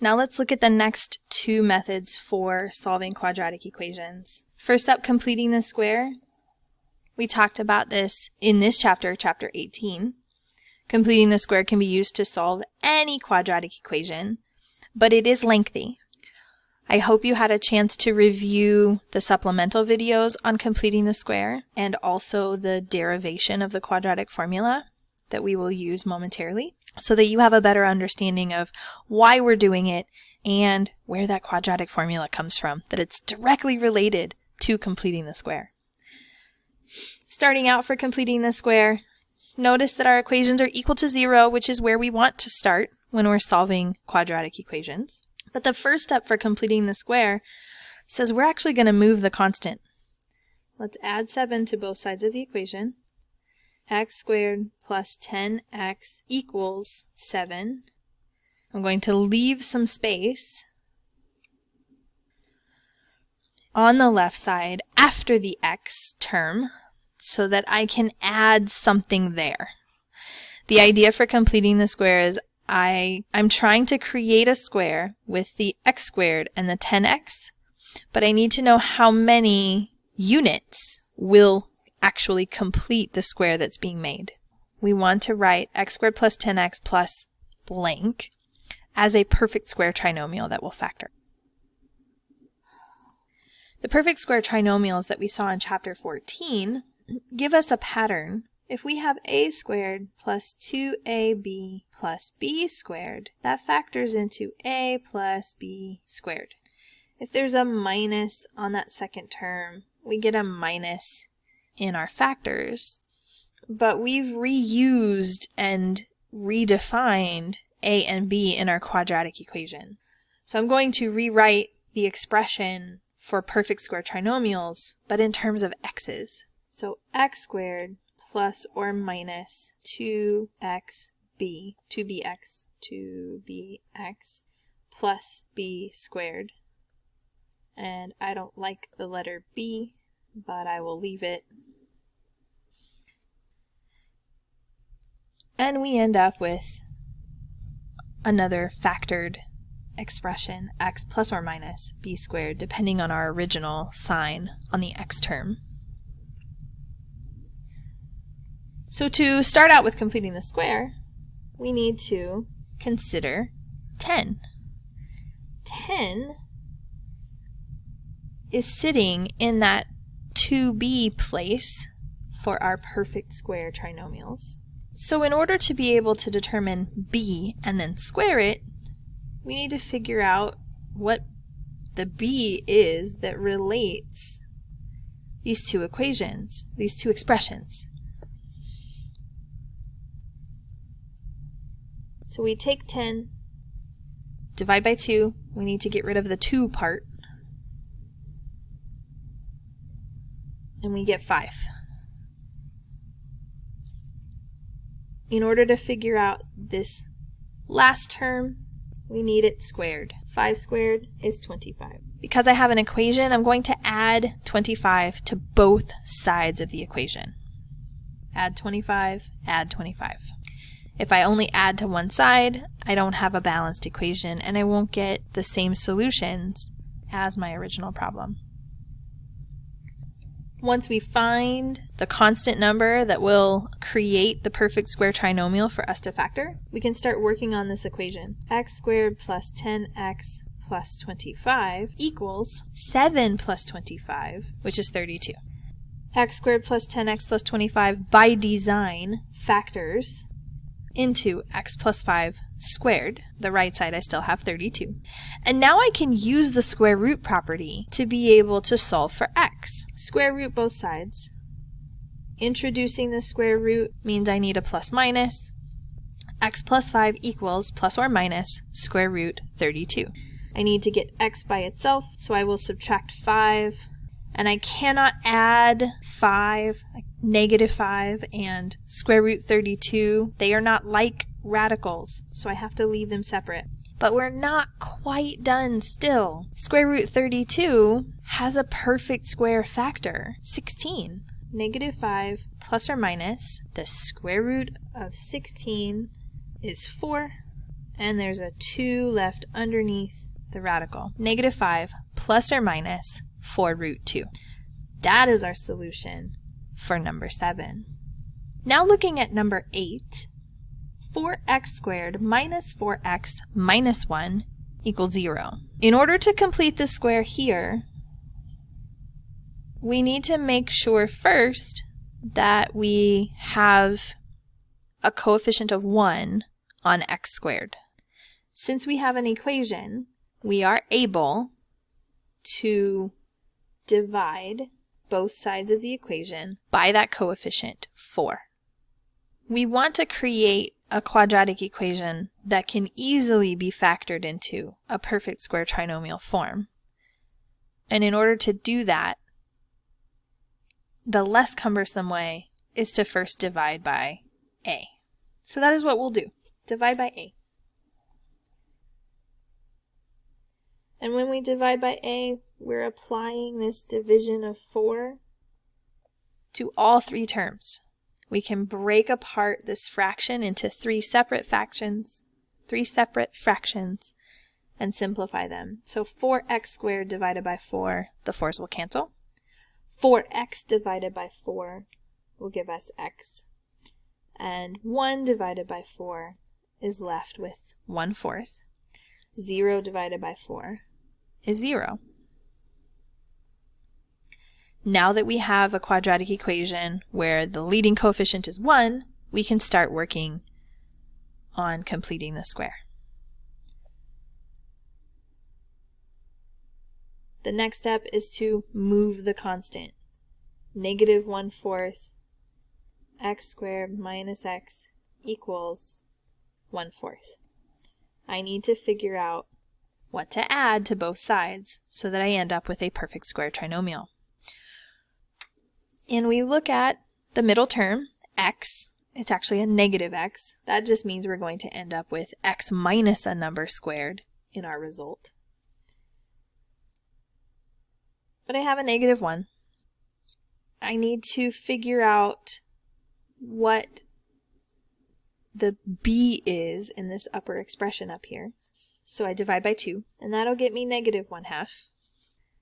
Now let's look at the next two methods for solving quadratic equations. First up, completing the square. We talked about this in this chapter, chapter 18. Completing the square can be used to solve any quadratic equation, but it is lengthy. I hope you had a chance to review the supplemental videos on completing the square and also the derivation of the quadratic formula that we will use momentarily, so that you have a better understanding of why we're doing it and where that quadratic formula comes from, that it's directly related to completing the square. Starting out for completing the square, notice that our equations are equal to 0, which is where we want to start when we're solving quadratic equations. But the first step for completing the square says we're actually going to move the constant. Let's add 7 to both sides of the equation. X squared plus 10x equals 7. I'm going to leave some space on the left side after the x term so that I can add something there. The idea for completing the square is I'm trying to create a square with the x squared and the 10x, but I need to know how many units will actually complete the square that's being made. We want to write x squared plus 10x plus blank as a perfect square trinomial that will factor. The perfect square trinomials that we saw in chapter 14 give us a pattern. If we have a squared plus 2ab plus b squared, that factors into a plus b squared. If there's a minus on that second term, we get a minus in our factors, but we've reused and redefined a and b in our quadratic equation. So I'm going to rewrite the expression for perfect square trinomials, but in terms of x's. So x squared plus or minus 2bx plus b squared. And I don't like the letter b, but I will leave it. And we end up with another factored expression, x plus or minus b squared, depending on our original sign on the x term. So to start out with completing the square, we need to consider 10. 10 is sitting in that 2b place for our perfect square trinomials. So in order to be able to determine b and then square it, we need to figure out what the b is that relates these two equations, these two expressions. So we take 10, divide by 2, we need to get rid of the 2 part, and we get 5. In order to figure out this last term, we need it squared. 5 squared is 25. Because I have an equation, I'm going to add 25 to both sides of the equation. Add 25, add 25. If I only add to one side, I don't have a balanced equation, and I won't get the same solutions as my original problem. Once we find the constant number that will create the perfect square trinomial for us to factor, we can start working on this equation. X squared plus 10x plus 25 equals 7 plus 25, which is 32. X squared plus 10x plus 25 by design factors into x plus 5 squared. The right side I still have 32. And now I can use the square root property to be able to solve for x. Square root both sides. Introducing the square root means I need a plus minus. X plus 5 equals plus or minus square root 32. I need to get x by itself, so I will subtract 5. And I cannot add 5, negative 5, and square root 32. They are not like radicals, so I have to leave them separate. But we're not quite done still. Square root 32 has a perfect square factor, 16. Negative 5 plus or minus the square root of 16 is 4, and there's a 2 left underneath the radical. -5 plus or minus 4 root 2. That is our solution for number 7. Now looking at number 8, 4x squared minus 4x minus 1 equals 0. In order to complete the square here, we need to make sure first that we have a coefficient of 1 on x squared. Since we have an equation, we are able to divide both sides of the equation by that coefficient 4. We want to create a quadratic equation that can easily be factored into a perfect square trinomial form. And in order to do that, the less cumbersome way is to first divide by a. So that is what we'll do. Divide by a. And when we divide by a, we're applying this division of 4 to all 3 terms. We can break apart this fraction into 3 separate fractions, and simplify them. So 4x squared divided by 4, the 4's will cancel. 4x divided by 4 will give us x. And 1 divided by 4 is left with 1/4. 0 divided by 4 is 0. Now that we have a quadratic equation where the leading coefficient is 1, we can start working on completing the square. The next step is to move the constant. -1/4 x squared minus x equals 1/4. I need to figure out what to add to both sides so that I end up with a perfect square trinomial. And we look at the middle term, x. It's actually a -x. That just means we're going to end up with x minus a number squared in our result. But I have a -1. I need to figure out what the b is in this upper expression up here. So I divide by 2, and that'll get me -1/2,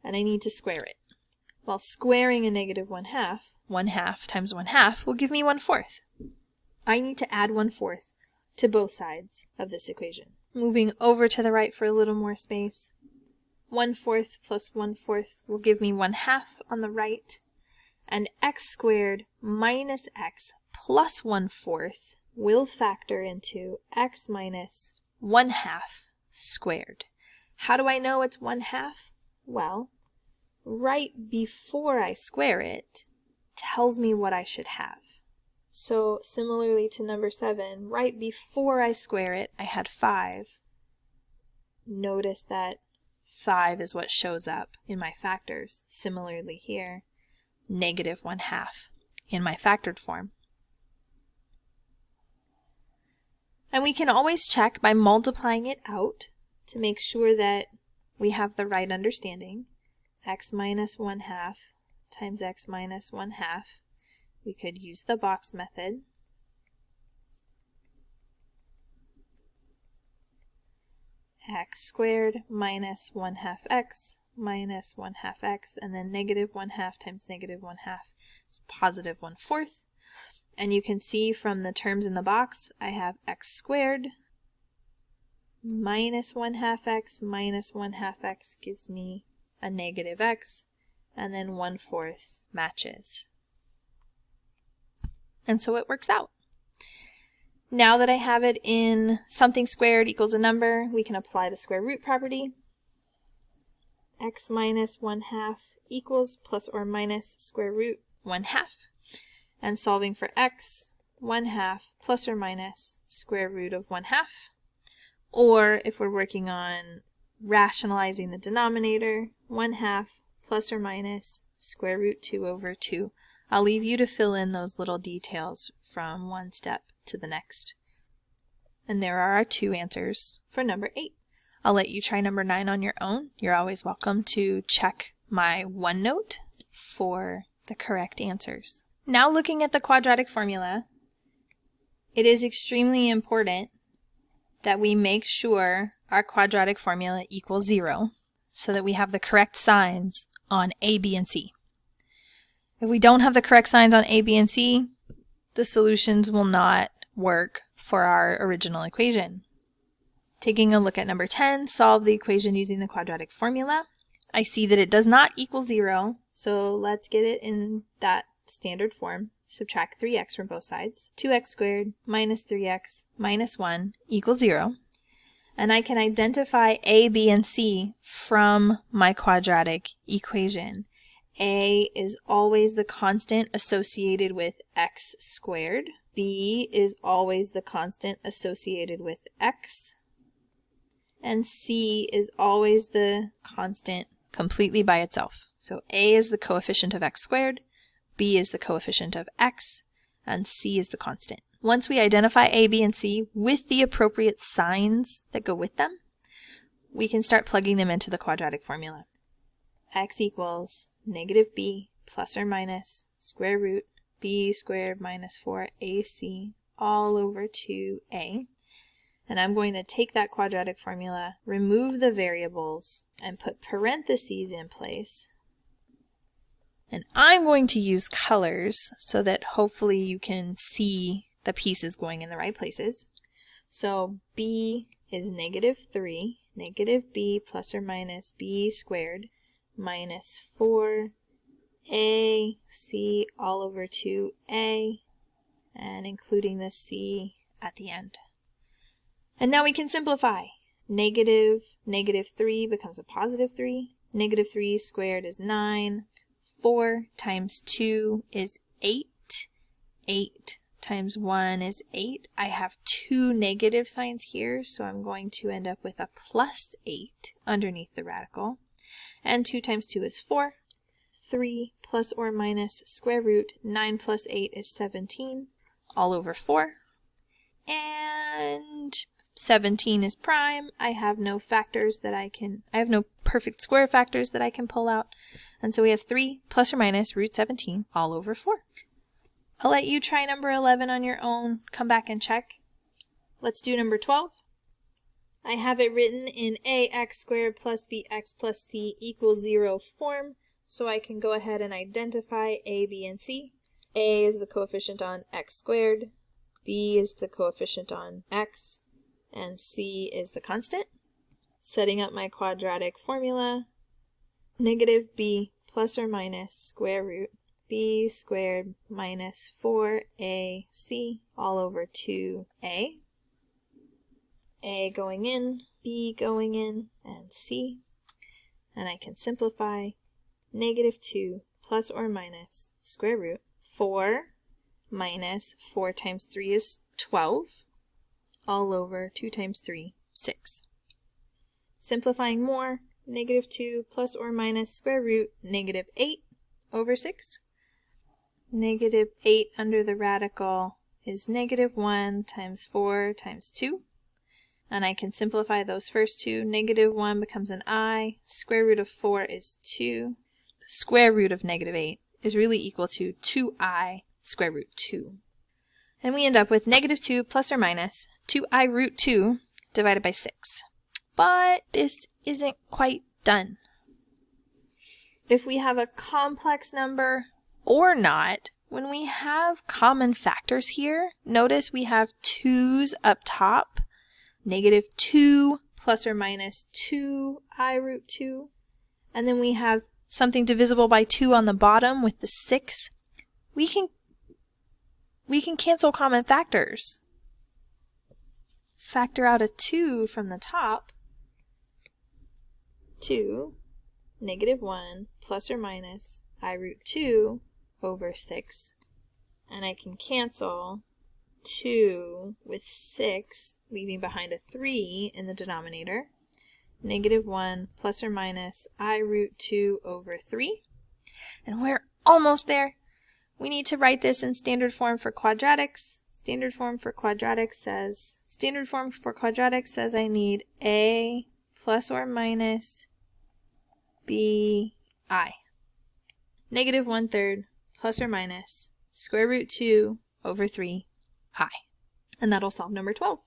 and I need to square it. Well, squaring a -1/2, 1/2 times 1/2 will give me 1/4. I need to add 1/4 to both sides of this equation. Moving over to the right for a little more space, 1/4 plus 1/4 will give me 1/2 on the right, and x squared minus x plus 1/4 will factor into x minus 1/2 squared. How do I know it's 1/2? Well, right before I square it tells me what I should have. So similarly to number 7, right before I square it, I had 5. Notice that 5 is what shows up in my factors. Similarly here, -1/2 in my factored form. And we can always check by multiplying it out to make sure that we have the right understanding. X minus 1/2 times x minus 1/2. We could use the box method. X squared minus 1/2x minus 1/2x, and then -1/2 times -1/2 is positive 1/4. And you can see from the terms in the box, I have x squared minus 1/2x minus 1/2x gives me a -x, and then 1/4 matches. And so it works out. Now that I have it in something squared equals a number, we can apply the square root property. X minus 1/2 equals plus or minus square root 1/2. And solving for x, 1/2 plus or minus square root of 1/2. Or if we're working on rationalizing the denominator, 1/2 plus or minus square root 2/2. I'll leave you to fill in those little details from one step to the next. And there are our 2 answers for number 8. I'll let you try number 9 on your own. You're always welcome to check my OneNote for the correct answers. Now looking at the quadratic formula, it is extremely important that we make sure our quadratic formula equals 0 so that we have the correct signs on A, B, and C. If we don't have the correct signs on A, B, and C, the solutions will not work for our original equation. Taking a look at number 10, solve the equation using the quadratic formula. I see that it does not equal 0, so let's get it in that standard form. Subtract 3x from both sides. 2x squared minus 3x minus 1 equals 0. And I can identify A, B, and C from my quadratic equation. A is always the constant associated with x squared. B is always the constant associated with x. And C is always the constant completely by itself. So A is the coefficient of x squared, B is the coefficient of x, and C is the constant. Once we identify A, B, and C with the appropriate signs that go with them, we can start plugging them into the quadratic formula. X equals negative b plus or minus square root b squared minus 4ac all over 2a. And I'm going to take that quadratic formula, remove the variables, and put parentheses in place. And I'm going to use colors so that hopefully you can see the pieces going in the right places. So b is negative 3, negative b plus or minus b squared minus 4ac all over 2a, and including the c at the end. And now we can simplify. Negative 3 becomes a positive 3. Negative 3 squared is 9. 4 times 2 is 8. 8 times 1 is 8. I have two negative signs here, so I'm going to end up with a plus 8 underneath the radical. And 2 times 2 is 4. 3 plus or minus square root 9 plus 8 is 17 all over 4. And 17 is prime. I have no factors that I have no perfect square factors that I can pull out. And so we have 3 plus or minus root 17 all over 4. I'll let you try number 11 on your own. Come back and check. Let's do number 12. I have it written in ax squared plus bx plus c equals 0 form, so I can go ahead and identify a, b, and c. A is the coefficient on x squared, b is the coefficient on x, and c is the constant. Setting up my quadratic formula, negative b plus or minus square root b squared minus 4ac all over 2a. A going in, b going in, and c. And I can simplify negative 2 plus or minus square root 4 minus 4 times 3 is 12 all over 2 times 3, 6. Simplifying more, negative 2 plus or minus square root negative 8 over 6. Negative 8 under the radical is negative 1 times 4 times 2. And I can simplify those first two. Negative 1 becomes an I. Square root of 4 is 2. Square root of negative 8 is really equal to 2i square root 2. And we end up with negative 2 plus or minus 2i root 2 divided by 6. But this isn't quite done. If we have a complex number or not, when we have common factors here, notice we have 2's up top. Negative 2 plus or minus 2i root 2. And then we have something divisible by 2 on the bottom with the 6. We can cancel common factors. Factor out a 2 from the top. 2, negative 1 plus or minus I root 2 over 6. And I can cancel 2 with 6, leaving behind a 3 in the denominator. Negative 1 plus or minus I root 2 over 3. And we're almost there. We need to write this in standard form for quadratics. Standard form for quadratics says I need a plus or minus bi. Negative 1/3 plus or minus square root 2 over 3 I. And that'll solve number 12.